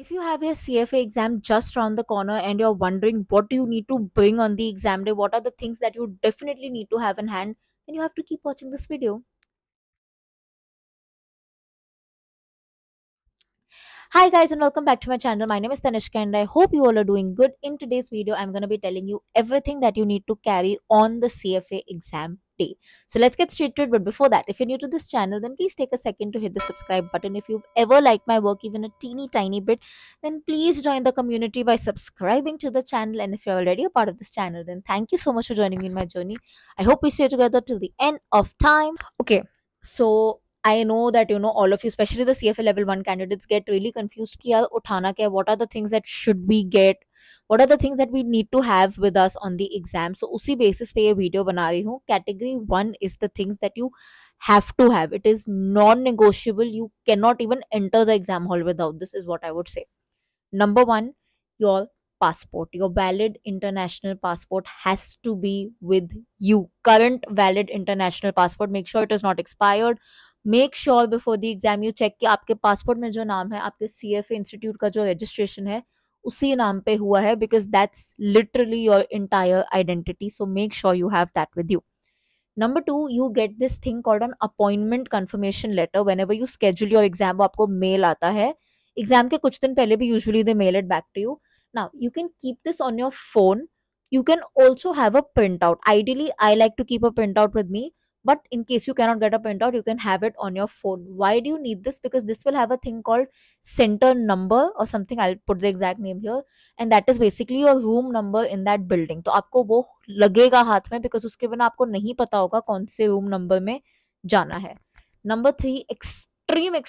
If you have your CFA exam just around the corner and you're wondering what do you need to bring on the exam day, what are the things that you definitely need to have in hand, then you have to keep watching this video. Hi guys and welcome back to my channel. My name is Tanishka and I hope you all are doing good. In today's video, I'm going to be telling you everything that you need to carry on the CFA exam day. So let's get straight to it. But before that, if you're new to this channel, then please take a second to hit the subscribe button. If you've ever liked my work even a teeny tiny bit, then please join the community by subscribing to the channel. And if you're already a part of this channel, then thank you so much for joining me in my journey. I hope we stay together till the end of time. Okay, so I know that all of you, especially the CFA level 1 candidates, get really confused कि यार उठाना क्या है, what are the things that should we get, what are the things that we need to have with us on the exam. So उसी basis पे ये video बना रही हूँ. Category 1 is the things that you have to have. It is non-negotiable. You cannot even enter the exam hall without this, is what I would say. Number 1, your passport. Your valid international passport has to be with you. Current valid international passport. Make sure it is not expired. Make sure before the exam you check कि आपके passport में जो नाम है आपके CFA institute का जो registration है उसी नाम पे हुआ है, because that's literally your entire identity. So make sure you have that with you. Number 2, you get this thing called an appointment confirmation letter whenever you schedule your exam. वो आपको मेल आता है एग्जाम के कुछ दिन पहले भी. Usually they mail it back to you. Now you can keep this on your phone. You can also have a printout. Ideally, I like to keep a printout with me, but in case you cannot get a printout, you can have it on your phone. Why do you need this? Because this will have a thing called center number or something. I'll put the exact name here, and that is basically your room number in that building. तो आपको वो लगेगा हाथ में, because उसके बिना आपको नहीं पता होगा कौन से रूम नंबर में जाना है. Number 3, extreme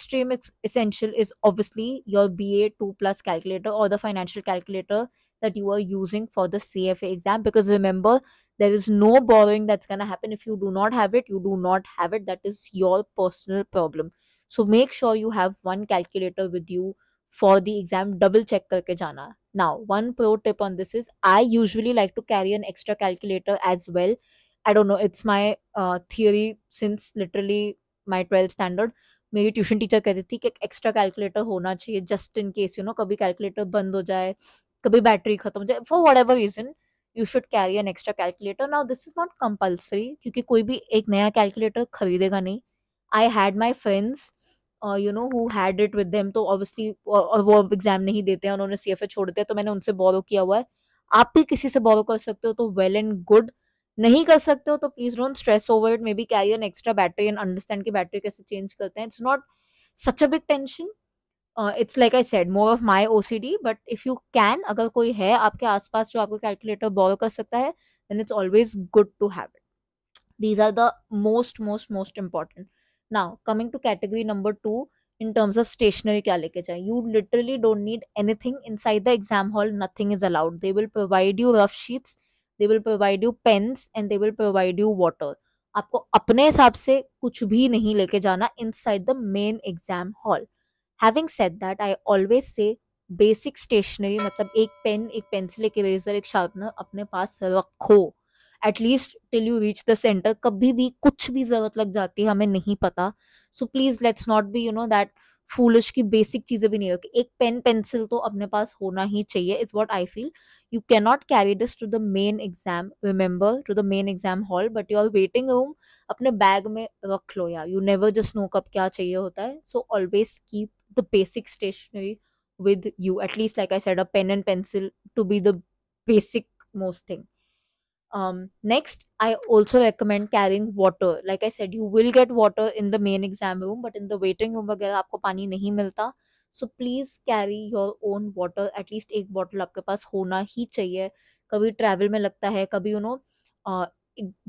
essential is obviously your BA 2 plus calculator or the financial calculator that you are using for the CFA exam. Because remember, there is no borrowing that's going to happen. If you do not have it, you do not have it. That is your personal problem. So make sure you have one calculator with you for the exam. Double check karke jana. Now, one pro tip on this is I usually like to carry an extra calculator as well. I don't know, it's my theory since literally my 12th standard. मेरी tuition teacher कहती थी कि एक extra calculator होना चाहिए just in case कभी calculator बंद हो जाए, कभी बैटरी खत्म हो जाए, for whatever reason you should carry an extra calculator. Now this is not compulsory, क्योंकि कोई भी एक नया कैलकुलेटर खरीदेगा नहीं. I had my friends who had it with them, तो ऑब्वियसली और वो अब एग्जाम नहीं देते हैं, उन्होंने CFA छोड़ दिया, तो मैंने उनसे बोरो किया हुआ है. आप भी किसी से बोरो कर सकते हो तो वेल एंड गुड. नहीं कर सकते हो तो please don't stress over it. May be carry an extra battery and understand कि बैटरी कैसे चेंज करते हैं. It's not such a big tension. It's like I said, more of my OCD. But if you can, अगर कोई है आपके आसपास जो आपको कैलकुलेटर बोरो कर सकता है, then it's always good to have it. These are the most important. Now coming to category number 2, in terms of stationery क्या लेके जाए. You literally don't need anything inside the exam hall. Nothing is allowed. They will provide you rough sheets, they will provide you pens, and they will provide you water. आपको अपने हिसाब से कुछ भी नहीं लेके जाना inside the main exam hall. Having said that, I always say basic stationery मतलब एक पेन, एक पेंसिल, एक इरेजर, एक शार्पनर अपने पास रखो. At least till you reach the centre. कभी भी कुछ भी जरूरत लग जाती है, हमें नहीं पता. So please let's not be that foolish की बेसिक चीजें भी नहीं रखी. एक पेन पेंसिल तो अपने पास होना ही चाहिए, is what I feel. You can not carry this to the main exam, remember, to the main exam hall, but your waiting room अपने बैग में रख लो यार. यू नेवर जस्ट नो कब क्या चाहिए होता है. So always keep the basic stationery with you, at least like I said, a pen and pencil to be the basic most thing. Next, I also recommend carrying water. Like I said, you will get water in the main exam room, but in the waiting room वगैरह आपको पानी नहीं मिलता. So please carry your own water. At least एक bottle आपके पास होना ही चाहिए. कभी travel में लगता है, कभी uh,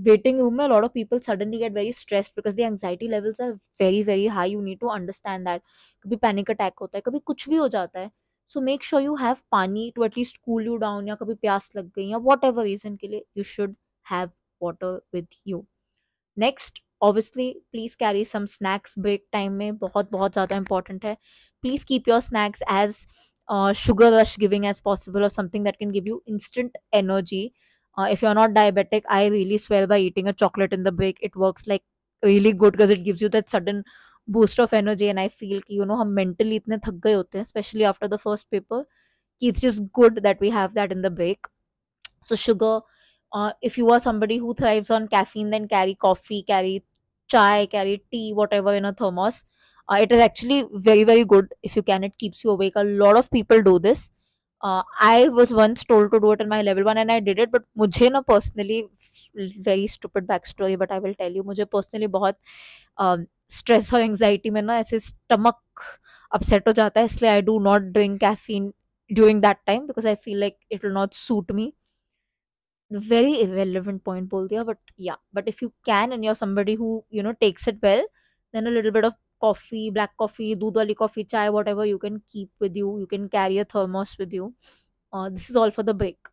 waiting room में a lot of people suddenly get very stressed because the anxiety levels are very high. You need to understand that. कभी panic attack होता है, कभी कुछ भी हो जाता है. So make sure you have पानी to at least cool you down, या कभी प्यास लग गई या whatever reason के लिए, you should have water with you. Next, obviously, please carry some snacks. Break time में बहुत बहुत ज़्यादा important है. Please keep your snacks as sugar rush giving as possible, or something that can give you instant energy. If you're not diabetic, I really swear by eating a chocolate in the break. It works like really good because it gives you that sudden boost of energy, and I feel कि हम mentally इतने थक गए होते हैं, especially after the first paper, कि it's just good that we have that in the break. So sugar, if you are somebody who thrives on caffeine, then carry coffee, carry chai, carry tea, whatever in a thermos. It is actually very, very good if you can. It keeps you awake. A lot of people do this. I was once told to do it in my level one and I did it, but मुझे ना personally, very stupid backstory, but I will tell you, मुझे personally बहुत stress और anxiety में ना ऐसे stomach upset हो जाता है, इसलिए I do not drink caffeine during that time because I feel like it will not suit me. Very irrelevant point bol diya, but yeah, but if you can and you're somebody who takes it well, then a little bit of coffee, black coffee, doodh wali coffee, chai, whatever you can keep with you. You can carry a thermos with you. This is all for the break.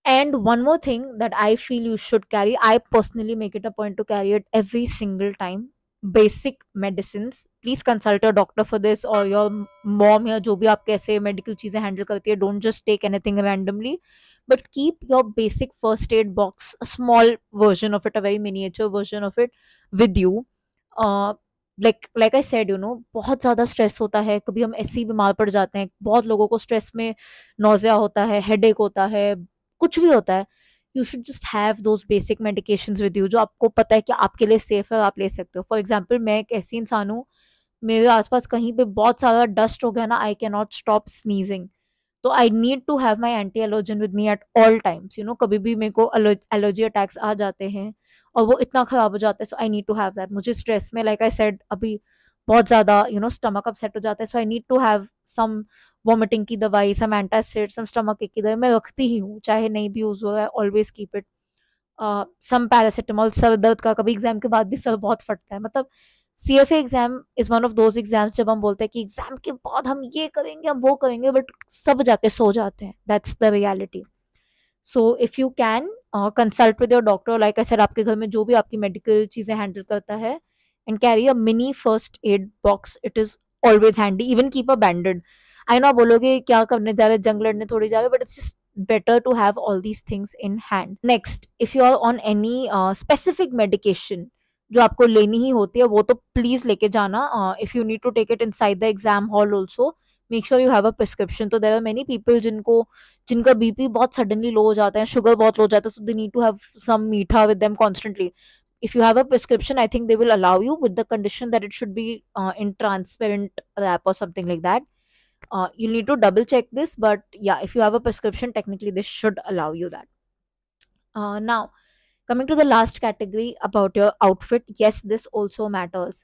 And one more thing that I feel you should carry, I personally make it a point to carry it every single time. Basic medicines. Please consult your doctor for this, or your mom या जो भी आपके ऐसे medical चीजें handle करती है. Don't just take anything randomly, but keep your basic first aid box, a small version of it, a very miniature version of it, with you. Uh, like I said, बहुत ज़्यादा stress होता है, कभी हम ऐसे ही बीमार पड़ जाते हैं. बहुत लोगों को स्ट्रेस में नोज़िया होता है, हेडेक होता है, कुछ भी होता है. You should just have those basic medications with you, जो आपको पता है कि आपके लिए सेफ है, आप ले सकते हो. फॉर एग्जाम्पल, मैं एक ऐसी इंसान हूँ, मेरे आसपास कहीं पे बहुत सारा डस्ट हो गया ना, I can not stop sneezing. तो I need to have my anti allergen with me at all times. कभी भी मेरे को एलर्जी अटैक्स आ जाते हैं और वो इतना खराब हो जाता है, so I need to have that. मुझे स्ट्रेस में, लाइक आई सेड, अभी बहुत ज्यादा स्टमक अपसेट हो जाता है, so I need to have some vomiting की दवाई, सम एंटासिड, सम स्टमक की दवाई मैं रखती ही हूँ, चाहे नहीं भी यूज हो. Always keep it. Some paracetamol. सर दर्द का कभी एग्जाम के बाद भी सर बहुत फटता है. मतलब CFA exam is one of those exams जब हम बोलते हैं कि एग्जाम के बाद हम ये करेंगे, हम वो करेंगे, बट सब जाके सो जाते हैं. That's the reality. So if you can consult with your doctor, like I said, आपके घर में जो भी आपकी मेडिकल चीजें हैंडल करता है, and carry a mini first aid box. It is always handy. Even keep a bandaid. I know बोलोगे क्या करने जा रहे, जंग लड़ने थोड़ी जा रहे, but it's just better to have all these things in hand. Next, if you are on any specific medication जो आपको लेनी ही होती है, वो तो प्लीज लेके जाना. If you need to take it inside the exam hall also, make sure you have a prescription. तो देयर आर मेनी पीपल जिनका बीपी बहुत सडनली लो हो जाता है, शुगर बहुत लो हो जाता है, so they need to have some मीठा with them constantly. If you have a prescription, I think they will allow you, with the condition that it should be in transparent wrap or something like that. You'll need to double check this, but yeah, if you have a prescription, technically they should allow you that. Now, coming to the last category about your outfit, yes, this also matters.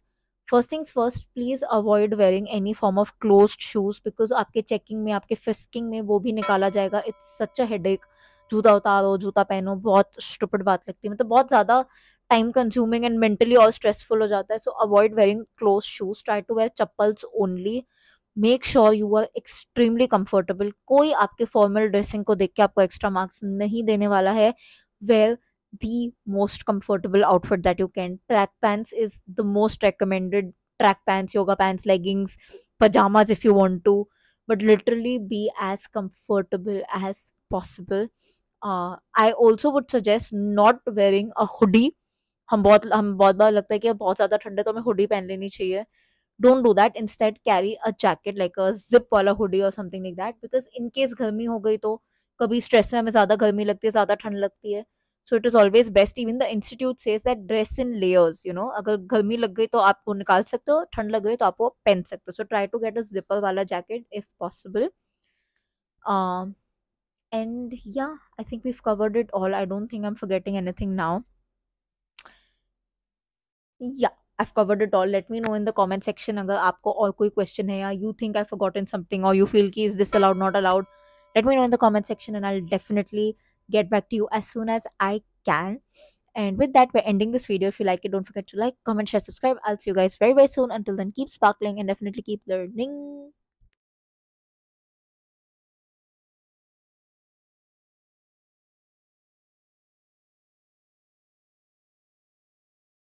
First things first, please avoid wearing any form of closed shoes, because आपके checking में, आपके fisking में वो भी निकाला जाएगा. It's such a headache. जूता उतारो, जूता पहनो, बहुत stupid बात लगती है. मतलब बहुत ज़्यादा time consuming and mentally और stressful हो जाता है. So avoid wearing closed shoes. Try to wear chappals only. Make sure you are extremely comfortable. कोई आपके फॉर्मल ड्रेसिंग को देख के आपको एक्स्ट्रा मार्क्स नहीं देने वाला है. Wear the most comfortable outfit that you can. Track pants is the most recommended. Track pants, yoga pants, leggings, pajamas if you want to, but literally be as comfortable as possible. I also would suggest not wearing a hoodie. हम बहुत बार लगता है कि बहुत ज़्यादा ठंड है तो हमें हुडी पहन लेनी चाहिए. Don't do that. Instead, carry a jacket, like a zip वाला hoodie or something like that, because in case गर्मी हो गई तो कभी स्ट्रेस में हमें ज़्यादा गर्मी लगती है, ज़्यादा ठंड लगती है. So it is always best. Even the institute says that dress in layers. अगर गर्मी लग गई तो आप वो निकाल सकते हो, ठंड लग गई तो आप वो पहन सकते हो. So try to get a zipper वाला jacket if possible. Um, and yeah, I think we've covered it all. I don't think I'm forgetting anything now. Yeah, I've covered it all. Let me know in the comment section अगर आपको और कोई question है, या you think I've forgotten something, or you feel कि is this allowed, not allowed. Let me know in the comment section and I'll definitely get back to you as soon as I can. And with that, we're ending this video. If you like it, don't forget to like, comment, share, subscribe. I'll see you guys very, very soon. Until then, keep sparkling and definitely keep learning.